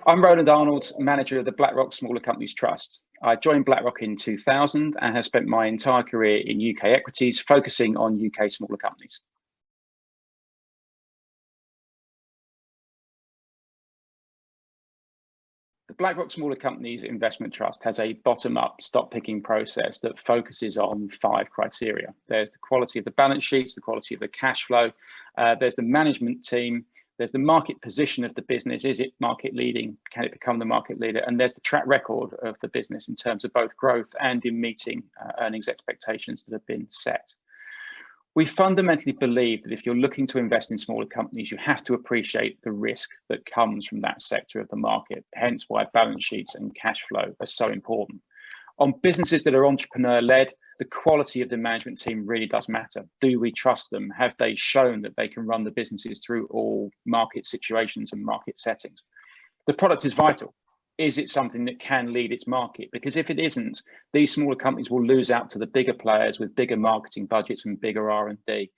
I'm Roland Arnold, manager of the Blackrock Smaller Companies Trust. I joined Blackrock in 2000 and have spent my entire career in UK equities, focusing on UK smaller companies. The Blackrock Smaller Companies Investment Trust has a bottom-up stock-picking process that focuses on 5 criteria. There's the quality of the balance sheets, the quality of the cash flow, there's the management team, there's the market position of the business. Is it market leading? Can it become the market leader? And there's the track record of the business in terms of both growth and in meeting earnings expectations that have been set. We fundamentally believe that if you're looking to invest in smaller companies, you have to appreciate the risk that comes from that sector of the market, hence why balance sheets and cash flow are so important. On businesses that are entrepreneur-led, the quality of the management team really does matter. Do we trust them? Have they shown that they can run the businesses through all market situations and market settings? The product is vital. Is it something that can lead its market? Because if it isn't, these smaller companies will lose out to the bigger players with bigger marketing budgets and bigger R&D.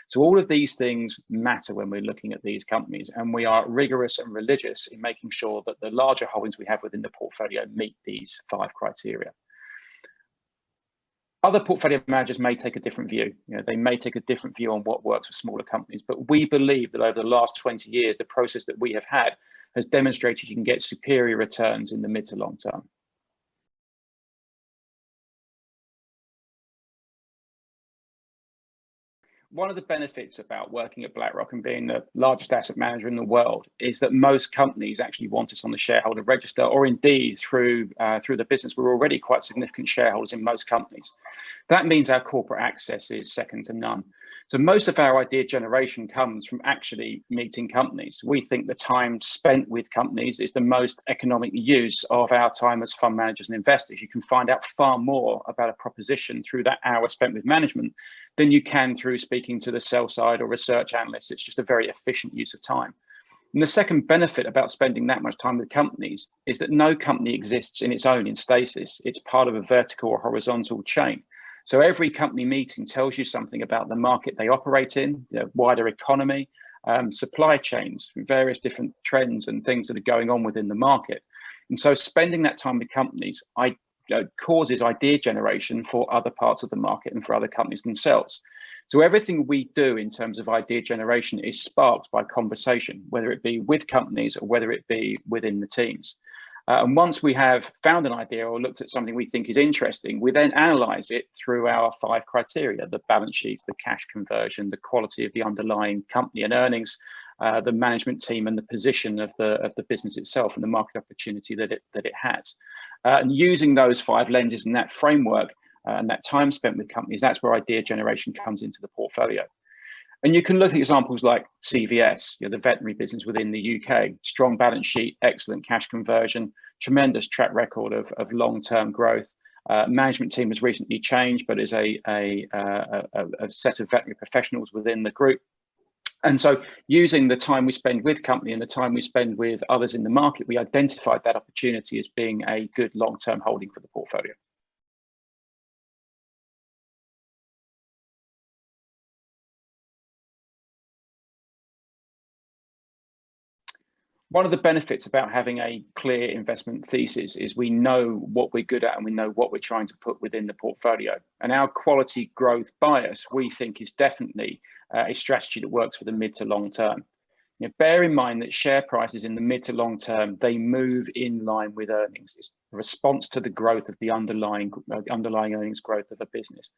So all of these things matter when we're looking at these companies, and we are rigorous and religious in making sure that the larger holdings we have within the portfolio meet these 5 criteria. Other portfolio managers may take a different view. They may take a different view on what works for smaller companies, but we believe that over the last 20 years, the process that we have had has demonstrated you can get superior returns in the mid to long term. One of the benefits about working at Blackrock and being the largest asset manager in the world is that most companies actually want us on the shareholder register, or indeed through the business. We're already quite significant shareholders in most companies. That means our corporate access is second to none. So most of our idea generation comes from actually meeting companies. We think the time spent with companies is the most economic use of our time as fund managers and investors. You can find out far more about a proposition through that hour spent with management than you can through speaking to the sell side or research analysts. It's just a very efficient use of time. And the second benefit about spending that much time with companies is that no company exists in its own in stasis. It's part of a vertical or horizontal chain. So every company meeting tells you something about the market they operate in, the wider economy, supply chains, various different trends and things that are going on within the market. And so spending that time with companies causes idea generation for other parts of the market and for other companies themselves. So everything we do in terms of idea generation is sparked by conversation, whether it be with companies or whether it be within the teams. And once we have found an idea or looked at something we think is interesting, we then analyze it through our 5 criteria: the balance sheets, the cash conversion, the quality of the underlying company and earnings, the management team, and the position of the business itself and the market opportunity that it has. And using those 5 lenses and that framework and that time spent with companies, that's where idea generation comes into the portfolio. And you can look at examples like CVS, the veterinary business within the UK, strong balance sheet, excellent cash conversion, tremendous track record of long-term growth. Management team has recently changed, but is a set of veterinary professionals within the group. And so using the time we spend with company and the time we spend with others in the market, we identified that opportunity as being a good long-term holding for the portfolio. One of the benefits about having a clear investment thesis is we know what we're good at and we know what we're trying to put within the portfolio. And our quality growth bias, we think, is definitely a strategy that works for the mid to long term. Bear in mind that share prices in the mid to long term, they move in line with earnings. It's a response to the growth of the underlying earnings growth of a business.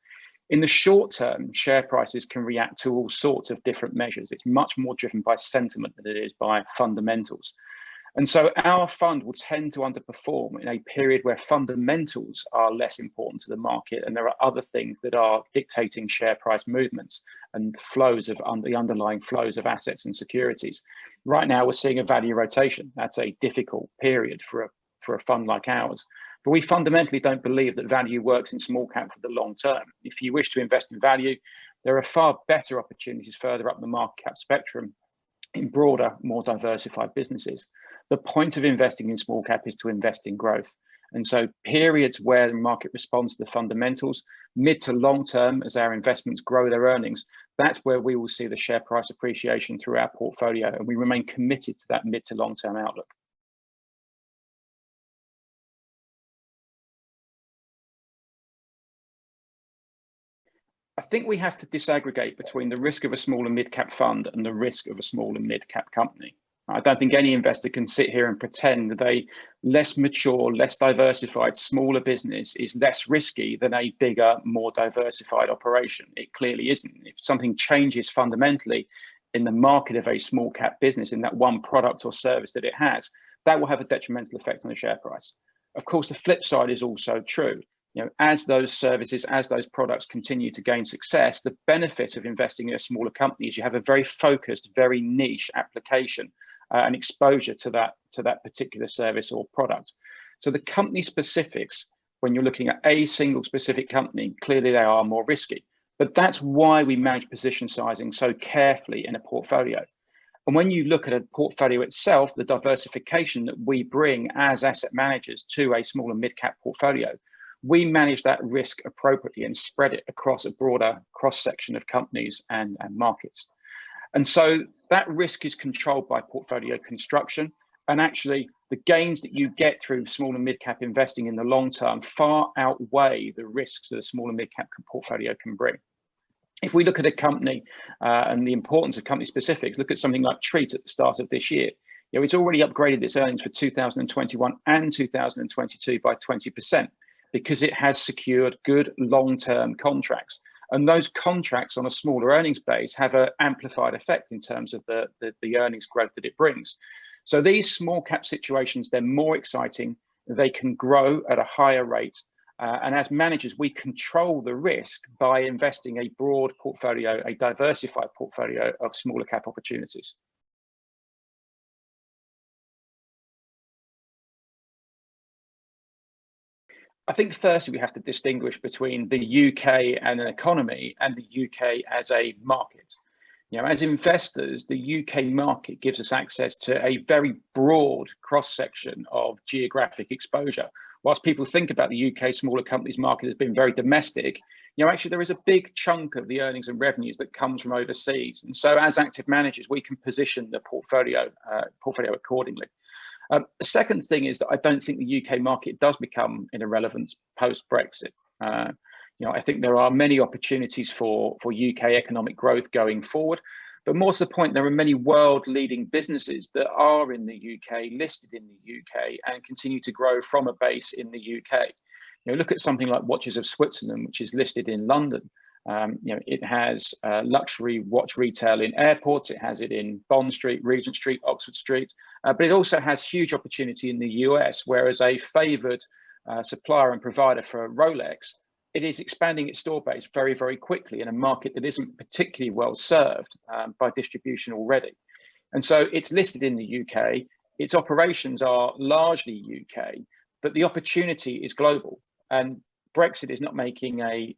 In the short term, share prices can react to all sorts of different measures. It's much more driven by sentiment than it is by fundamentals. And so our fund will tend to underperform in a period where fundamentals are less important to the market and there are other things that are dictating share price movements and flows of the underlying flows of assets and securities. Right now, we're seeing a value rotation. That's a difficult period for a fund like ours. But we fundamentally don't believe that value works in small cap for the long term. If you wish to invest in value, there are far better opportunities further up the market cap spectrum in broader, more diversified businesses. The point of investing in small cap is to invest in growth. And so periods where the market responds to the fundamentals, mid to long term, as our investments grow their earnings, that's where we will see the share price appreciation through our portfolio. And we remain committed to that mid to long term outlook. I think we have to disaggregate between the risk of a small and mid-cap fund and the risk of a small and mid-cap company. I don't think any investor can sit here and pretend that a less mature, less diversified, smaller business is less risky than a bigger, more diversified operation. It clearly isn't. If something changes fundamentally in the market of a small cap business, in that one product or service that it has, that will have a detrimental effect on the share price. Of course, the flip side is also true. As those services, as those products continue to gain success, the benefit of investing in a smaller company is you have a very focused, very niche application and exposure to that particular service or product. So the company specifics, when you're looking at a single specific company, clearly they are more risky. But that's why we manage position sizing so carefully in a portfolio. And when you look at a portfolio itself, the diversification that we bring as asset managers to a small and mid-cap portfolio, we manage that risk appropriately and spread it across a broader cross-section of companies and markets. And so that risk is controlled by portfolio construction. And actually, the gains that you get through small and mid-cap investing in the long term far outweigh the risks that a small and mid-cap portfolio can bring. If we look at a company and the importance of company specifics, look at something like Treat at the start of this year. It's already upgraded its earnings for 2021 and 2022 by 20%. Because it has secured good long-term contracts. And those contracts on a smaller earnings base have an amplified effect in terms of the earnings growth that it brings. So these small cap situations, they're more exciting. They can grow at a higher rate. And as managers, we control the risk by investing a broad portfolio, a diversified portfolio of smaller cap opportunities. I think firstly, we have to distinguish between the UK and an economy and the UK as a market. As investors, the UK market gives us access to a very broad cross-section of geographic exposure. Whilst people think about the UK smaller companies market as being very domestic, actually there is a big chunk of the earnings and revenues that comes from overseas. And so as active managers, we can position the portfolio accordingly. The second thing is that I don't think the UK market does become in irrelevance post-Brexit. I think there are many opportunities for UK economic growth going forward, but more to the point, there are many world-leading businesses that are in the UK, listed in the UK, and continue to grow from a base in the UK. Look at something like Watches of Switzerland, which is listed in London. It has luxury watch retail in airports. It has it in Bond Street, Regent Street, Oxford Street, but it also has huge opportunity in the US, whereas a favored supplier and provider for Rolex, it is expanding its store base very, very quickly in a market that isn't particularly well served by distribution already. And so it's listed in the UK. Its operations are largely UK, but the opportunity is global. And Brexit is not making a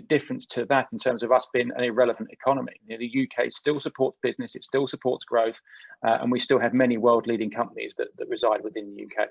difference to that in terms of us being an irrelevant economy. The UK still supports business, it still supports growth, and we still have many world-leading companies that reside within the UK.